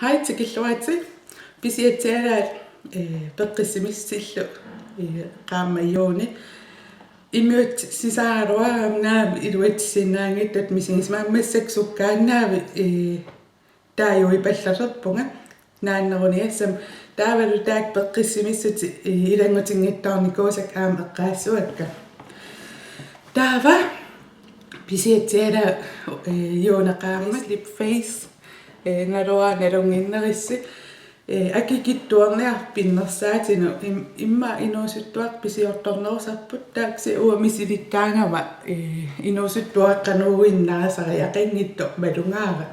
Hej til Gilluati. Pisiatiala peqqissimissillu qaammayuuni immiut sisaarua amnaam iluatsinaangittat misigismaammassaksukkaaannaavi taajui pallaserpunga naanneruniassam taavalu taak peqqissimissuti ilangutinngittornikuusak aam eqqaassuakka taava pisiatiala yuunaqaarma lip face narua narunginnerissi akikittuarniarpinnersaatinu imma inuusuttuaq pisiortornersarput taaksi uamisilikkaangama inuusuttuaqqanuuinnaasariaqinngittu malungaara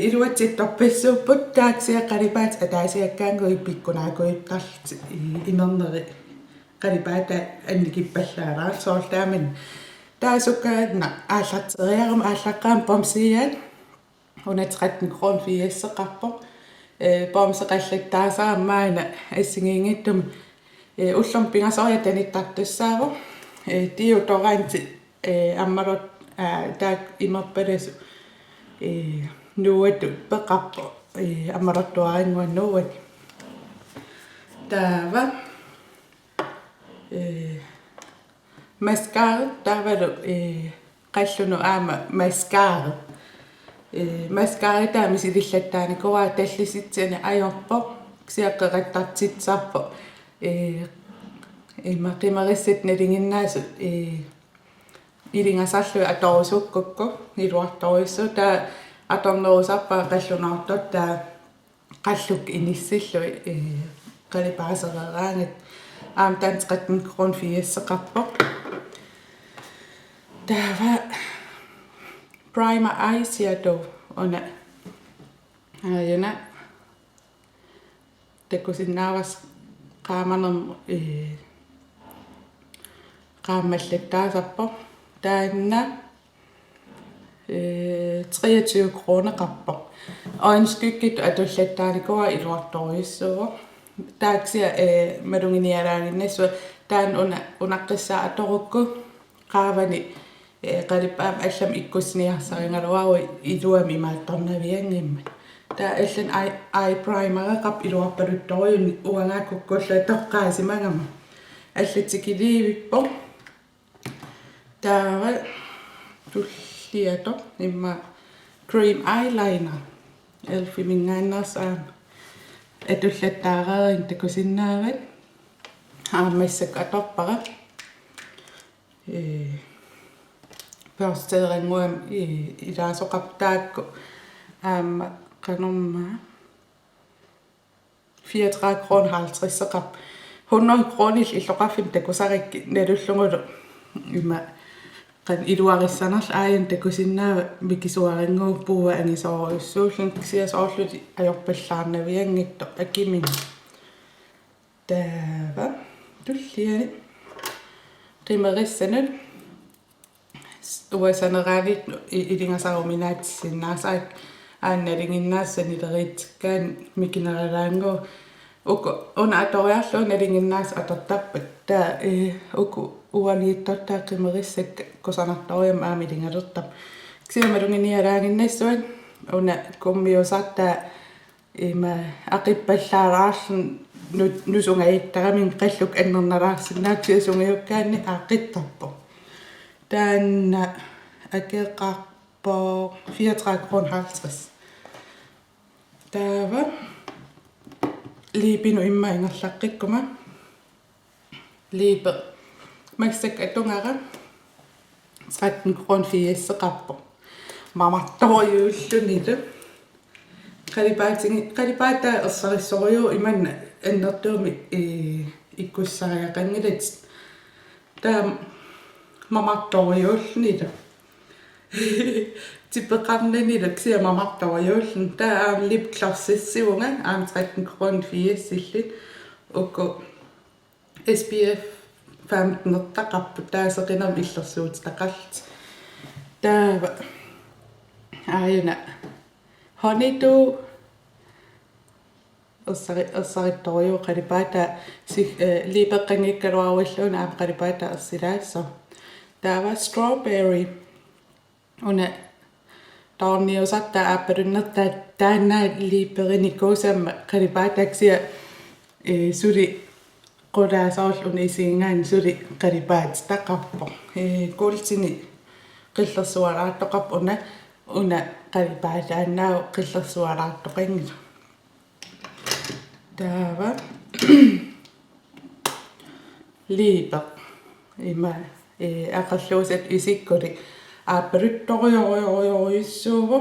iluatsittorpissuupput taaksia qalipaat ataasiakkaangu ipikkunaakuittarlti inerneri qalipaata annikippallaalaa soortaamin taasukkaatna aallarteriarum aallaqqaam pomsiaan 113 kron for jesseqarpo pomseqallattaasaarmaana assingiingittum ullum pingasoriatanittartussaavo tiutoraanti ammalot taak imerpalasu nuuatu peqarpo ammalottuaringuannuuat taava mascara taavalu qallunu aama mascara mascara taamisidillattaanikuaa tallisitsani ajorpo siaqqeqattartitsarpo imaqqimerissat nalinginnaasu ilingasarlu atorusukkukku iluartorissu taa atornerusarpaa qallunaartot taa qalluk inissillu qalipaasereraangat aam 13 kron for jesseqarpo taava primer eyeshadow ona ayana takusinnaavas qaamanerm qaammallattaasarpo taanna 23 kroner qarpo oinskykkit atullattaanikuaa iluartoriussuuvo taaksia malunginialaanginnassua taan unaqqissaa atorukku qaavani qalipaam allam ikkusniarsaringaluaru iluami maattornaviangimma taa allan eye primer qap iluarpaluttoriunni uangaakukkulla toqqaasimangama allatikiliivippo taava tulliato imma cream eyeliner elfimingaannersaam atullattaareerin takusinnaavat aammassak atorpara Børsterenguam ilaasoqartaakku aamma qanormaa 34 kron 50 seqarp 100 kronil illoqarfim takusarikki nalullungulu imma qan iluarissanarl aayan takusinnaava mikisuaringuuppuua angisooriussuullun siasoorluti ajorpallaarnaviangitto akimin taava tulliani qimerissanut uasaneraavit ilingasaaruminaatsinnaarsaak aannalinginnaassanileritsikkaan mikineralaangu uku una atoriarlu nalinginnaas atortarpat taa uku ualiittottaa qimerissakka kusanartoriam aamilingalertam siamalunginialaanginnassuan una kummiusartaa ima aqippallaalаарlun nusungaittaramin qalluk annernalaarsinnaaksia sungiukkaanni aaqqittarpo taanna akeeqarpo 34 kron 50 taava liipinu imma ingerlaqqikuma liipe massak atungara 13 kron for jesseqarpo mamartoriuullunilu qalipaata ersarissoruyuu imanna annertuumi ikkussariaqangilat taa mamartoriuullunilu tipeqarnanilu ksia mamartoriuullun taa aam lip glossissiunga aam 13 kron for jessillit ukku SPF 15 ertaqarpu taaseqinam illersuut taqallt taava aayuna honeydew ersarittoriu qalipaata liipeqqangiikkaluaruilluuna aam qalipaata ersilaassa taava strawberry una torniusarta aapalunnerta taannaa liiperinikusam qalipaataaksia suli qulaasoorlun isiingaan suli qalipaat taqarpo kuulsini qillersualaartoqarp una qalipaataannaa qillersualaartoqangila taava liiper ima aqalluusat isikkuli aapaluttorioriorioriussuuvu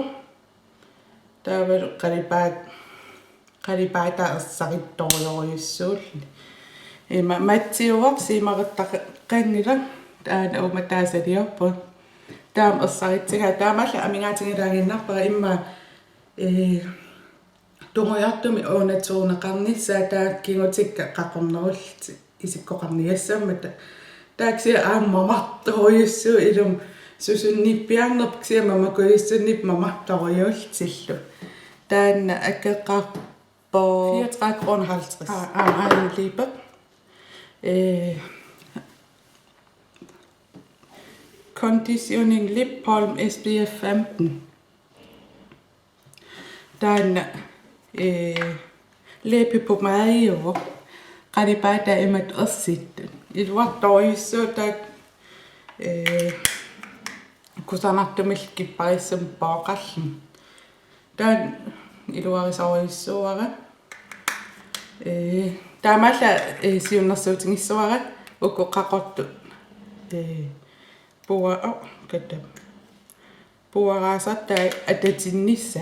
taavalu qalipaata ersaqittorioriussuulli ima matsiuaq siimarettaqangila taana umataasaliopput taam ersaqitsinga taamalla amingaatigilaanginnarpara imma tungojartumi uunatsuuneqarnissaa taakkingutikka qaqornerulti isikkoqarniassammata taaksia aammamartoriussuu ilum susunnippiarnerp siamamakuissunnip mamartoriultillu taanna akeqqarpo 34,50 liiper conditioning lip balm SPF 15 taanna læbepomade qalipaata imat ersittun iluartoriussuu taak kusanartumil kipparissum pooqallum taan iluarisoriussuara taamalla siunnersuutingissuara ukku qaqortu puaraasarta atatinnissa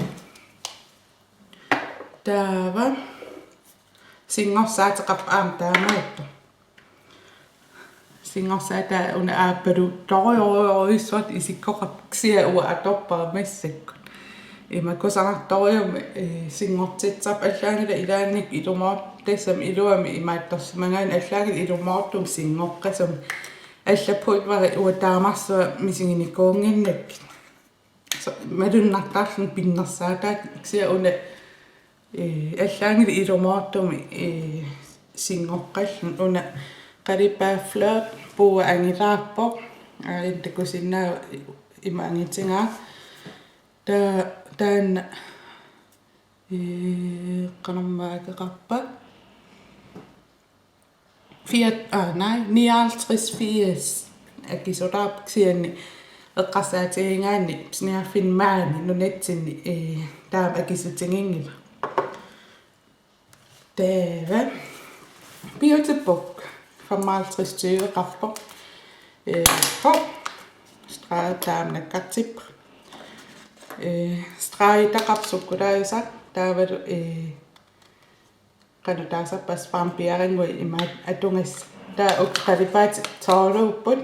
taava singorsaatiqarp taamaappa singorsaata una aappalu toriorioriussuat isikkoqarpiksia ua atorparamassakkut ima kusanartorium singortitsarp allaangila ilaannik ilumoortassam iluami imaattorsimangaan allaangil ilumoortum singoqqasum allapulvari ua taamarsua misinginikuunginnak malunnartaarlun pinnersaataat iksia una allaangil ilumoortumi singoqqallun una qalipa flirt puua angilaarpo aalintakusinnaa ima angitingaa taanna qanermaakeqarpa 59 akisulaarpiksianni eqqarsaatigingaanni psniarfinmaani nunatsinni taam akisutingingila taava beauty book 55 qarpo straataamnakkartip straitaqarsukkulaayusak taavalu qanutaasarpas farmpiaringui imaat atungas taa uqqalipaat tooluupput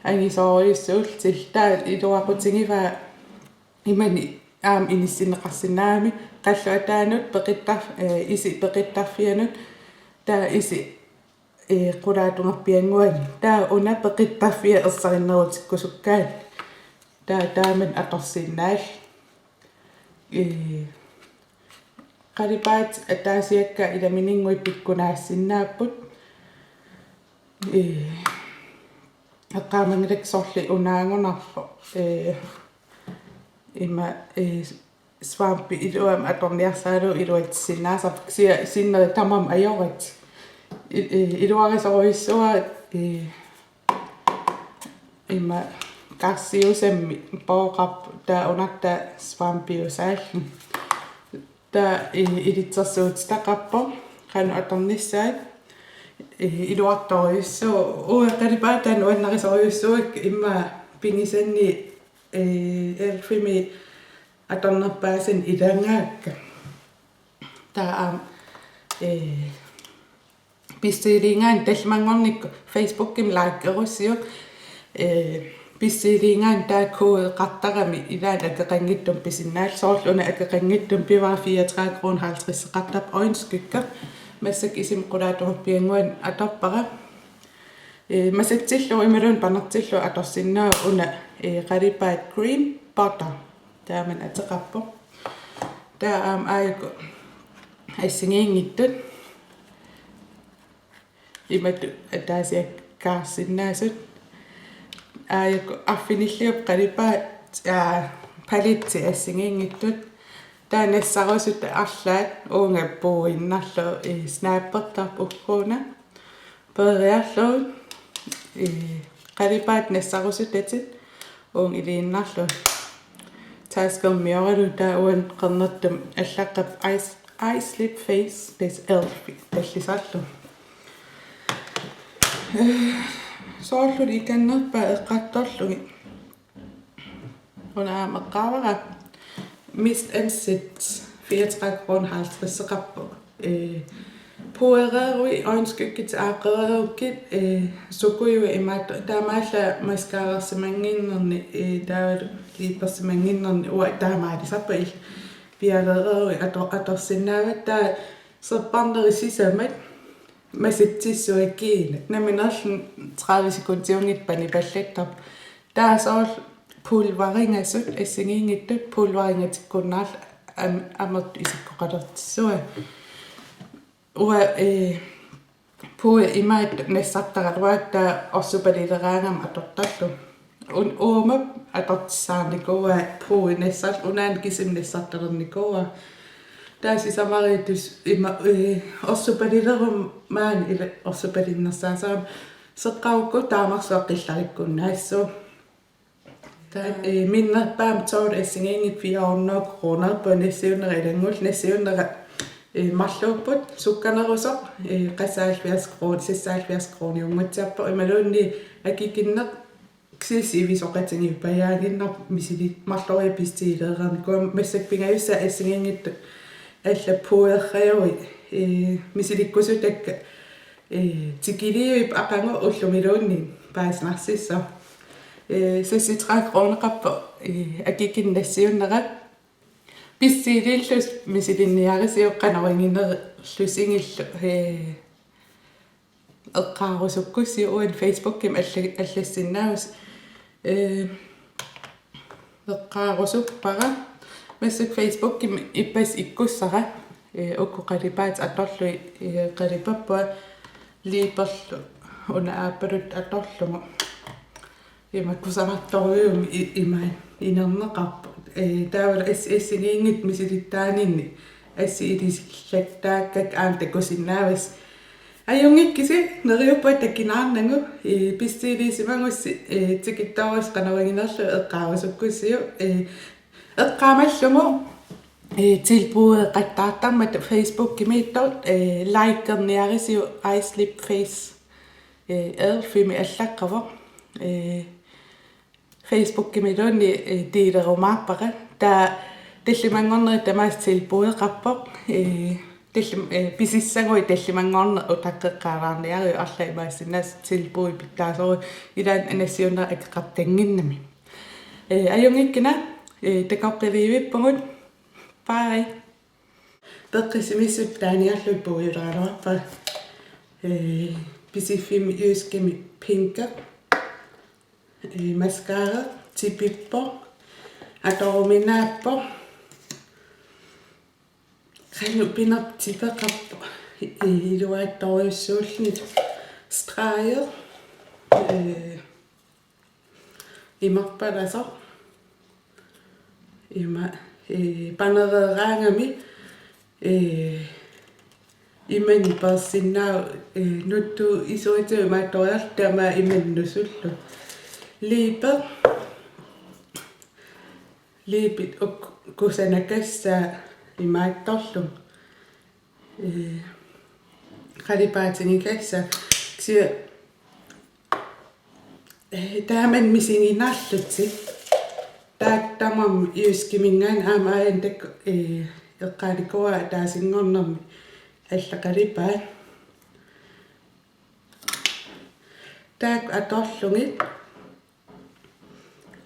angisoriussuultil taa iluaqutingivaa imani aam inissinneqarsinnaami qalluataanut isi peqittarfianut taa isi qulaatungerpianguani taa una peqittarfia ersarinnerutikkusukkaat taaman atorsinnaall qalipaat ataasiakka ilamininngui pikkunaassinnaapput eqqaamangilak sorli unaangunarpo ima swampi iluam atorniarsaalu iluatsisinnaasarpiksia sinneri tamam ajorat iluarisoriussua ima qarsiusammi pooqarp taa unatta swampiusaallun taa ilitsersuutitaqarpo qanu atornissaat iluartoriussuu qalipaatan uannarisoriussuak imma pingisanni elfimi atornerpaasin ilangaakka taa pissiilingaan tallmangornikku facebookim laakkerussiuk pissiilingaan taa kode qartarami ilaan akeqangittum pisinnaallsoorluna akeqangittum pivaa 34,50 qartap oinskykka massak isim qulaatungerpianguan atorpara masatsillu imalun panertillu atorsinnaa una qalipaat cream butter taaman ateqarpo taa aayaku assingiingittut imatu ataasiakkaarsinnaasut aayaku arfinilliup qalipaat palitti assingiingittut taanassarusut arlaat uungappuinnarlu snappertarp ukkuuna periarlu qalipaat nassarusut atit uung iliinnarlu taaskermiorlu taa uan qernattum allaqqap ice lip face des elf tallisarlu soorlu ikannerpa eqqattorlugi Una maqaavara mist ansat 34,50 seqarpu puererui oinskykki aaqererukit sukuju imaat taamaalla maskaalersimanginnerni taavut liipersimanginnerni ua taamaalisarpa il pialererui atorsinnaavat taa serparnerisisamat masitsissuakkiina naminerlun 30 sekundtiungitpani pallattarp taasoorl pulvaringasut assingiingittut pulvaringatikkunnaarla amertu isikkoqalertissua ua pue imaat nassartaraluatta orsupalileraangam atortarlu uuma atortissaarnikua pue nassar unaan kisim nassartalernikua taasisamaritus ima orsupalilerum maan ila orsupalinnerasaam seqqaukku taamarsuaqqillarikkunnaassu minnerpaam toort assingiingit 400 kroner på nassiunnerilangul nassiunnera marluupput sukkanerusoq qasaalvias kroon 76 kroon ungatsiarpa imaluunni akikinneq ksisivisoqatingi pajaaginner misilit marlori pistiileerernikua massakpingayussa assingiingit alla puerrajui misilikkusut akka tikiliuip aqangu ullumiluunni paasnarsissa 63 kroner qappa akikinnassiunnerat pissiilillus misilinniarisiuqqanaringinerlusingillu eqqaarusukkussi uan facebookim allassinnaavus eqqaarusuppara massuk facebookim ippas ikkussara ukkuqalipaat atorlui qalipappa liiperlu una aappalut atorlugu ima kusarattorium ima inerneqarpu taavula assingiingit misilittaaninni assi ilisikkattaakkak aantakusinnaavas ajungikkisi neriuppa takkinaarnangu pissiilisimangussi tikittaaras qanaringinerlu eqqaarusukkussiu eqqaamallugu tilbude qattaartarmat Facebook-kimiittort likeerniarisiu ice lip face elfimi allaqqavo Facebook-kimiluunni tiilerumaarpaqa taa tallimangorneri tamaas tilbudeqarpoq tallim pisissangui tallimangorner utaqqeqqaaraarniariu arla imaassinnaas tilbui pittaasori ilaan anassiunner akkeqartanginnami ajungikkina takoqqiliivippugut bye peqqisimisut taaniarlu puujuleraaluarpa pisiffimi yuuskimi pinka mascara tipippo atoruminaappo qanu pinap tipeqarpo iluaattoriussuullnit strayer imarpalasoq ima panereeraangami imani persinnaa nuttu isuitu imaattoriar tama imannusullu liipit kusanakassa imaattorlum qalipaatingikassa ksia taaman misinginaallutti taaktamam yuuskimingaan aamaayan tak eqqaalikua taasingornermi allaqalipaat taak atorlungit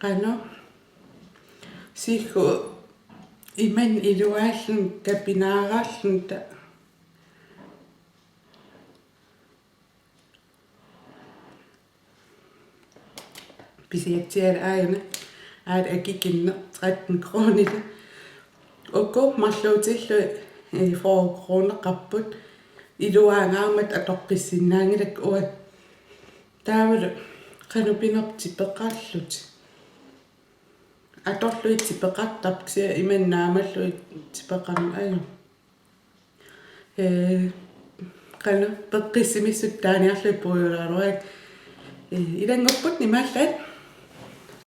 qano sikku iman iluaallun kapinaarallun ta pisiatsiala aayana aat akikinne 13 kroonile ukku marluutillu 4 kroner qapput iluaangaamat atorqissinnaangilak uat taavulu qanupinerti peqqaallut аторлуит типеқартап ксиа иманнаамаллуит типеқарн аю qanu peqqissimissut taaniarlu puuyulaaruak ilangorput nimaallait